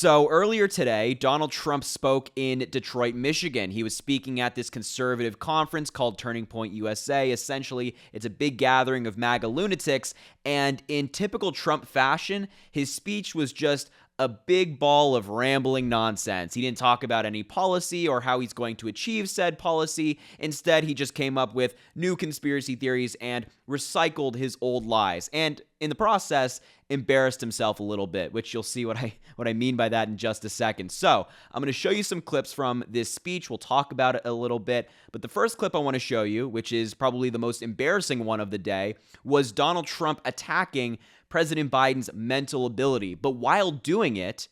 So earlier today, Donald Trump spoke in Detroit, Michigan. He was speaking at this conservative conference called Turning Point USA. Essentially, it's a big gathering of MAGA lunatics, and in typical Trump fashion, his speech was just a big ball of rambling nonsense. He didn't talk about any policy or how he's going to achieve said policy. Instead, he just came up with new conspiracy theories and recycled his old lies. And in the process, embarrassed himself a little bit, which you'll see what I mean by that in just a second. So I'm going to show you some clips from this speech. We'll talk about it a little bit. But the first clip I want to show you, which is probably the most embarrassing one of the day, was Donald Trump attacking President Biden's mental ability. But while doing it,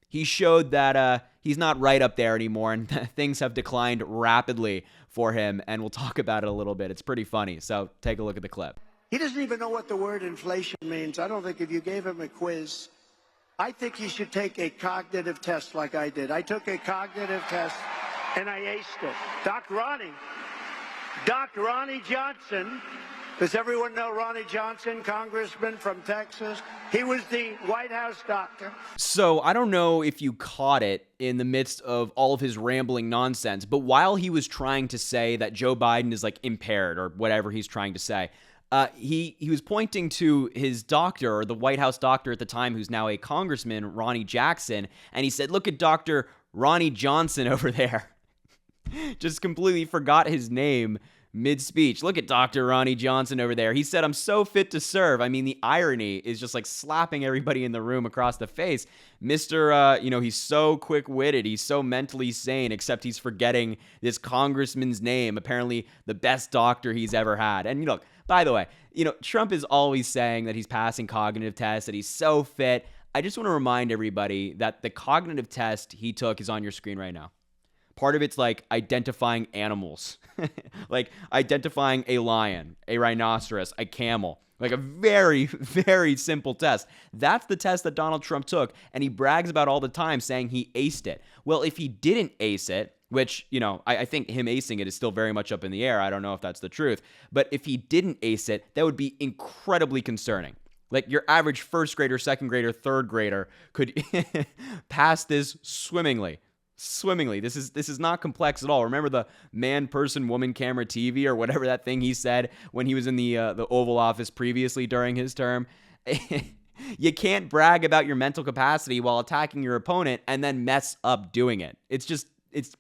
he showed that he's not right up there anymore, and things have declined rapidly for him. And we'll talk about it a little bit. It's pretty funny. So take a look at the clip. He doesn't even know what the word inflation means. I don't think if you gave him a quiz, I think he should take a cognitive test like I did. I took a cognitive test and I aced it. Doc Ronnie Johnson. Does everyone know Ronnie Johnson, congressman from Texas? He was the White House doctor. So I don't know if you caught it in the midst of all of his rambling nonsense, but while he was trying to say that Joe Biden is like impaired or whatever he's trying to say, he was pointing to his doctor, or the White House doctor at the time, who's now a congressman, Ronnie Jackson, and he said, "Look at Dr. Ronnie Johnson over there." Just completely forgot his name mid-speech. "Look at Dr. Ronnie Johnson over there. He said, I'm so fit to serve." I mean, the irony is just like slapping everybody in the room across the face. He's so quick-witted. He's so mentally sane, except he's forgetting this congressman's name, apparently the best doctor he's ever had. And look, by the way, Trump is always saying that he's passing cognitive tests, that he's so fit. I just want to remind everybody that the cognitive test he took is on your screen right now. Part of it's like identifying animals, like identifying a lion, a rhinoceros, a camel, like a very, very simple test. That's the test that Donald Trump took, and he brags about all the time, saying he aced it. Well, if he didn't ace it, which, I think him acing it is still very much up in the air. I don't know if that's the truth. But if he didn't ace it, that would be incredibly concerning. Like your average first grader, second grader, third grader could pass this swimmingly. This is not complex at all. Remember the man, person, woman, camera, TV, or whatever that thing he said when he was in the Oval Office previously during his term? You can't brag about your mental capacity while attacking your opponent and then mess up doing it. It's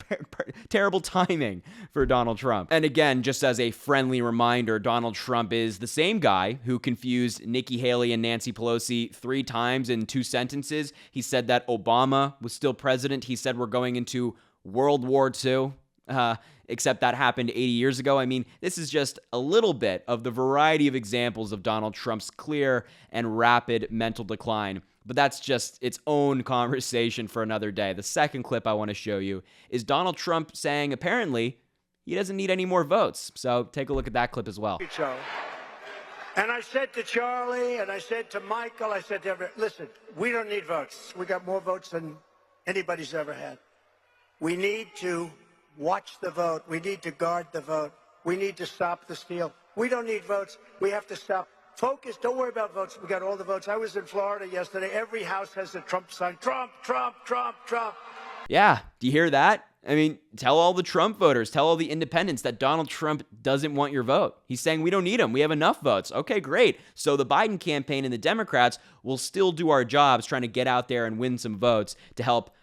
terrible timing for Donald Trump. And again, just as a friendly reminder, Donald Trump is the same guy who confused Nikki Haley and Nancy Pelosi 3 times in 2 sentences. He said that Obama was still president. He said we're going into World War II, except that happened 80 years ago. I mean, this is just a little bit of the variety of examples of Donald Trump's clear and rapid mental decline. But that's just its own conversation for another day. The second clip I want to show you is Donald Trump saying apparently he doesn't need any more votes. So take a look at that clip as well. And I said to Charlie, and I said to Michael, I said to everyone, listen, we don't need votes. We got more votes than anybody's ever had. We need to watch the vote. We need to guard the vote. We need to stop the steal. We don't need votes. We have to stop. Focus. Don't worry about votes. We got all the votes. I was in Florida yesterday. Every house has a Trump sign. Trump, Trump, Trump, Trump. Yeah. Do you hear that? I mean, tell all the Trump voters, tell all the independents that Donald Trump doesn't want your vote. He's saying we don't need him. We have enough votes. Okay, great. So the Biden campaign and the Democrats will still do our jobs trying to get out there and win some votes to help,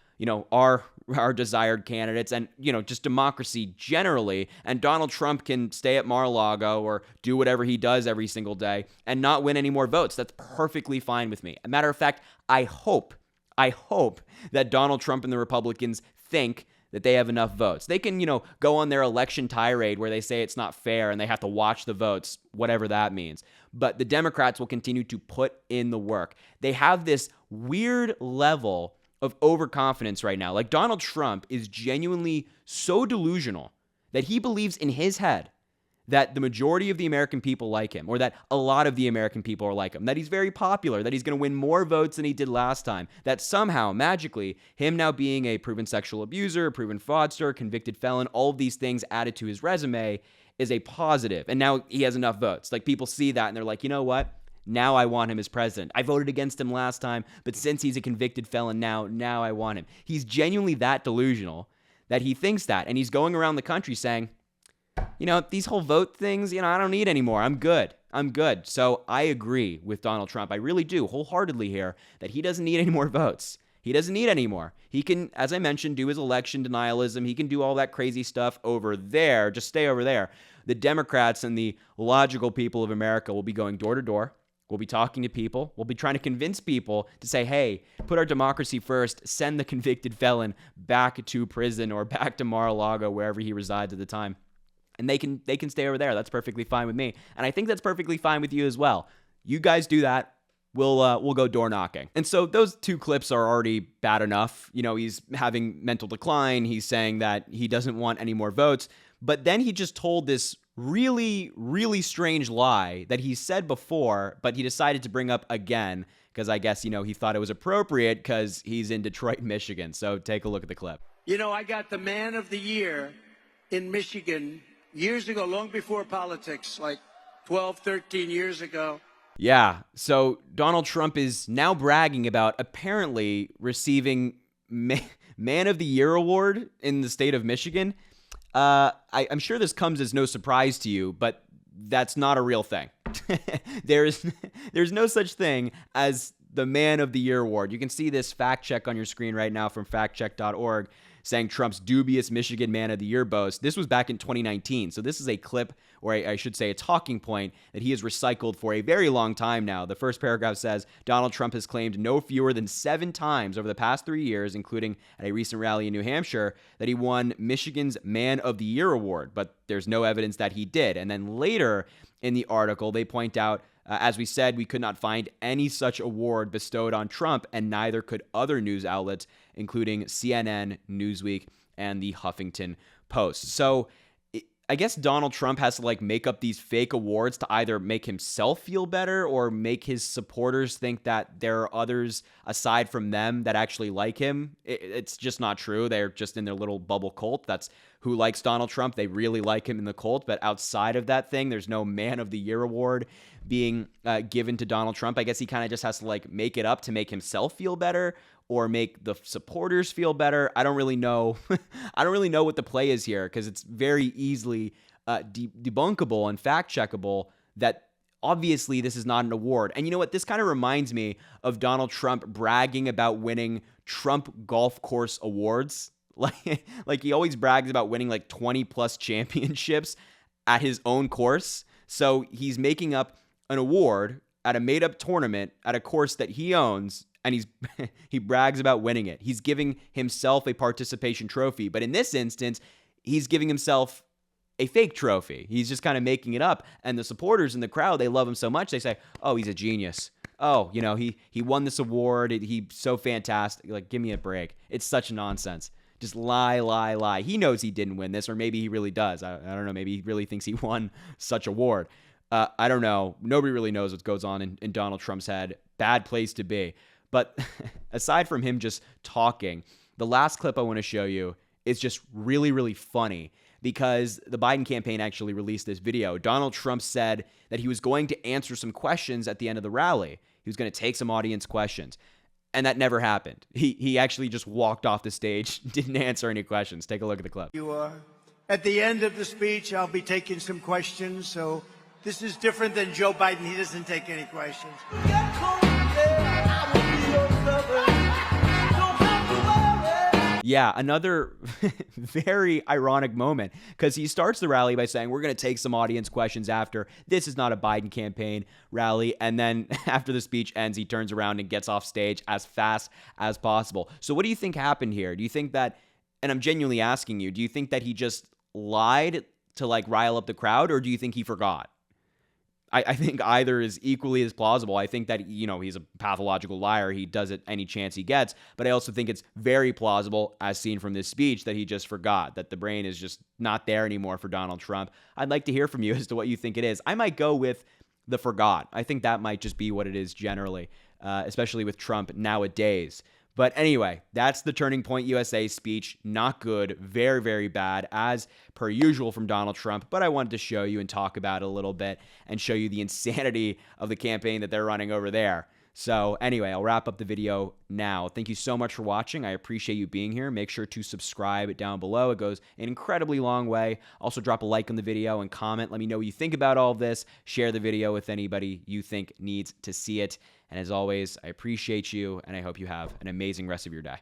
our desired candidates and, just democracy generally. And Donald Trump can stay at Mar-a-Lago or do whatever he does every single day and not win any more votes. That's perfectly fine with me. As a matter of fact, I hope that Donald Trump and the Republicans think that they have enough votes. They can, go on their election tirade where they say it's not fair and they have to watch the votes, whatever that means. But the Democrats will continue to put in the work. They have this weird level of overconfidence right now. Like Donald Trump is genuinely so delusional that he believes in his head that the majority of the American people like him, or that a lot of the American people are like him, that he's very popular, that he's going to win more votes than he did last time, that somehow, magically, him now being a proven sexual abuser, a proven fraudster, convicted felon, all of these things added to his resume is a positive. And now he has enough votes. Like people see that and they're like, you know what? Now I want him as president. I voted against him last time, but since he's a convicted felon now I want him. He's genuinely that delusional that he thinks that. And he's going around the country saying, these whole vote things, I don't need anymore. I'm good. So I agree with Donald Trump. I really do wholeheartedly here that he doesn't need any more votes. He doesn't need any more. He can, as I mentioned, do his election denialism. He can do all that crazy stuff over there. Just stay over there. The Democrats and the logical people of America will be going door to door. We'll be talking to people. We'll be trying to convince people to say, hey, put our democracy first. Send the convicted felon back to prison or back to Mar-a-Lago, wherever he resides at the time. And they can stay over there. That's perfectly fine with me. And I think that's perfectly fine with you as well. You guys do that. We'll go door knocking. And so those two clips are already bad enough. He's having mental decline. He's saying that he doesn't want any more votes. But then he just told this really, really strange lie that he said before, but he decided to bring up again because I guess, he thought it was appropriate because he's in Detroit, Michigan. So take a look at the clip. I got the Man of the Year in Michigan years ago, long before politics, like 12, 13 years ago. Yeah, so Donald Trump is now bragging about apparently receiving Man of the Year award in the state of Michigan. I'm sure this comes as no surprise to you, but that's not a real thing. There's no such thing as the Man of the Year award. You can see this fact check on your screen right now from factcheck.org saying Trump's dubious Michigan Man of the Year boast. This was back in 2019. So this is a clip, or I should say a talking point, that he has recycled for a very long time now. The first paragraph says, Donald Trump has claimed no fewer than 7 times over the past 3 years, including at a recent rally in New Hampshire, that he won Michigan's Man of the Year award. But there's no evidence that he did. And then later in the article, they point out, as we said, we could not find any such award bestowed on Trump, and neither could other news outlets, including CNN, Newsweek, and the Huffington Post. So I guess Donald Trump has to make up these fake awards to either make himself feel better or make his supporters think that there are others aside from them that actually like him. It's just not true. They're just in their little bubble cult. That's who likes Donald Trump. They really like him in the cult. But outside of that thing, there's no Man of the Year award being given to Donald Trump. I guess he kind of just has to make it up to make himself feel better or make the supporters feel better. I don't really know. I don't really know what the play is here because it's very easily debunkable and fact checkable that obviously this is not an award. And you know what? This kind of reminds me of Donald Trump bragging about winning Trump golf course awards. Like he always brags about winning 20 plus championships at his own course. So he's making up an award at a made up tournament at a course that he owns, and he brags about winning it. He's giving himself a participation trophy, but in this instance, he's giving himself a fake trophy. He's just kind of making it up, and the supporters in the crowd, they love him so much, they say, oh, he's a genius. Oh, he won this award. He's so fantastic. Give me a break. It's such nonsense. Just lie. He knows he didn't win this, or maybe he really does. I don't know. Maybe he really thinks he won such an award. I don't know. Nobody really knows what goes on in Donald Trump's head. Bad place to be. But aside from him just talking, the last clip I want to show you is just really, really funny because the Biden campaign actually released this video. Donald Trump said that he was going to answer some questions at the end of the rally. He was going to take some audience questions. And that never happened. He actually just walked off the stage, didn't answer any questions. Take a look at the clip. You are. At the end of the speech, I'll be taking some questions. So this is different than Joe Biden. He doesn't take any questions. Yeah, another very ironic moment because he starts the rally by saying, we're going to take some audience questions after. This is not a Biden campaign rally. And then after the speech ends, he turns around and gets off stage as fast as possible. So what do you think happened here? Do you think that, and I'm genuinely asking you, do you think that he just lied to rile up the crowd, or do you think he forgot? I think either is equally as plausible. I think that, he's a pathological liar. He does it any chance he gets. But I also think it's very plausible, as seen from this speech, that he just forgot, that the brain is just not there anymore for Donald Trump. I'd like to hear from you as to what you think it is. I might go with the forgot. I think that might just be what it is generally, especially with Trump nowadays. But anyway, that's the Turning Point USA speech. Not good. Very, very bad, as per usual from Donald Trump. But I wanted to show you and talk about it a little bit and show you the insanity of the campaign that they're running over there. So anyway, I'll wrap up the video now. Thank you so much for watching. I appreciate you being here. Make sure to subscribe down below. It goes an incredibly long way. Also, drop a like on the video and comment. Let me know what you think about all of this. Share the video with anybody you think needs to see it. And as always, I appreciate you, and I hope you have an amazing rest of your day.